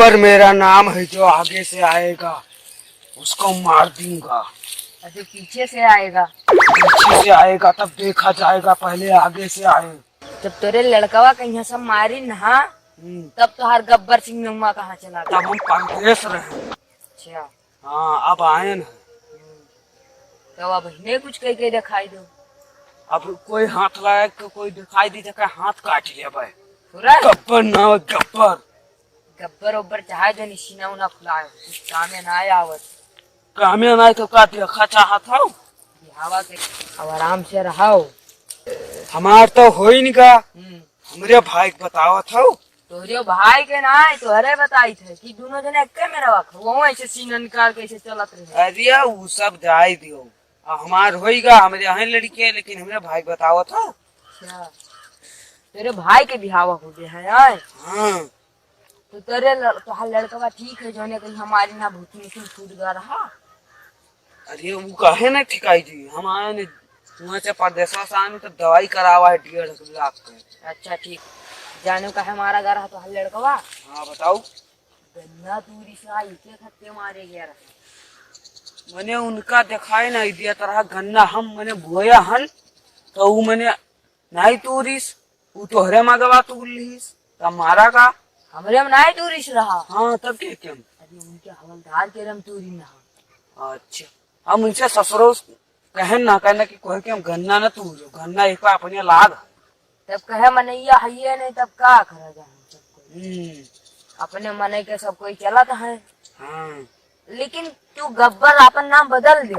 गब्बर मेरा नाम है, जो आगे से आएगा उसको मार दूंगा। अच्छा पीछे से आएगा? पीछे से आएगा तब देखा जाएगा, पहले आगे से आए। जब तोरे लड़कवा कहीं सब मारी ना तब तो हर गब्बर सिंह नम्मा कहाँ चला गया? तब हम परदेश रहे। अच्छा। हाँ अब आए न। तो अब इन्हें कुछ कह के दिखाई दो। अब कोई हाथ लायक तो कोई दिखाई दी तो हाथ काट लिया भाई। पूरा गब्बर ना गब्बर। गब्बर उब्बर चाहे जो सीना उना खुलाए कुछ काम में ना आवत। कामे ना तो का देखा चाहत हो। हवा के अब आराम से रहो। हमार तो हो ही नहीं का। हमरे भाई बतावत हो। तोरे भाई के ना तोहरे बताई थे कि दोनों जने एक्के में रवा वो ऐसे सीना निकाल के ऐसे चलत रहे। अरे वो सब जाय दियो। हमार होईगा, हमरे यहाँ लड़की है लेकिन हमरे भाई बतावत हो। अच्छा तेरे भाई के बिहाव हो गए है यार। हाँ तो तेरे तोहार लड़का ठीक है जो ने कहीं हमारी ना भूतनी से छूट गया रहा। अरे वो कहे ना ठिकाई दी। हम आए ने वहाँ से परदेशवा से आने तो दवाई करावा है 1.5 लाख का। अच्छा ठीक जाने का है हमारा घर है तो हर लड़का। हाँ बताओ। गन्ना तूरी से इसे खत्ते मारे गया रहा। मैंने उनका दिखाई नहीं दिया तरह गन्ना हम मैंने बोया हन तो वो मैंने नहीं तूरीस वो तोहरे मगवा तूर लीस तब मारा का। हमरे में नहीं तूरी से रहा। हाँ तब के क्यों? अरे उनके हवलदार के रम तूरी ना। अच्छा हम उनसे ससुरो कहन ना कहना कि कोई के हम गन्ना न तूरो, गन्ना एक अपने लाद। तब कहे मनैया है नहीं तब का करा जाए। अपने मन के सब कोई चलत है। हाँ लेकिन तू गब्बर अपन नाम बदल दे।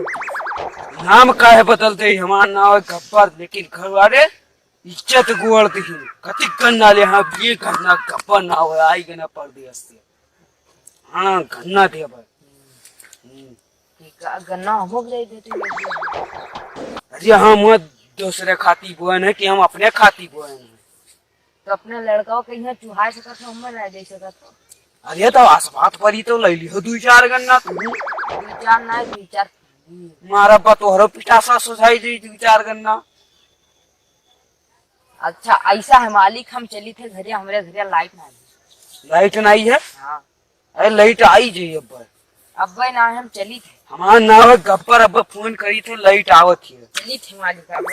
नाम काहे बदलते? हमारा नाम है गब्बर, लेकिन घर वाले इज्जत गुड़ती कति गन्ना ले। हाँ ये गन्ना गब्बर ना हो आई गना परदेश से। हाँ गन्ना दे भाई। गन्ना हमको दे देते। अरे हम दूसरे खाती बोए है कि हम अपने खाती बोए हैं। तो अपने लड़का को कहीं चुहा सकत हो हम नहीं दे सकत। अरे तो आसपात पर ही तो ले लियो 2-4 गन्ना तू। 2-4 नहीं 2-4 मारा बतोहरो पिटासा सुझाई दी 2-4 गन्ना। अच्छा ऐसा है मालिक हम चली थे घरे हमारे घरे लाइट नहीं। लाइट नहीं है? हाँ अरे लाइट आई जी अब ना हम चली थे। हमारा नाम है गब्बर। अब फोन करी थे लाइट आवत है। चली थे मालिक अब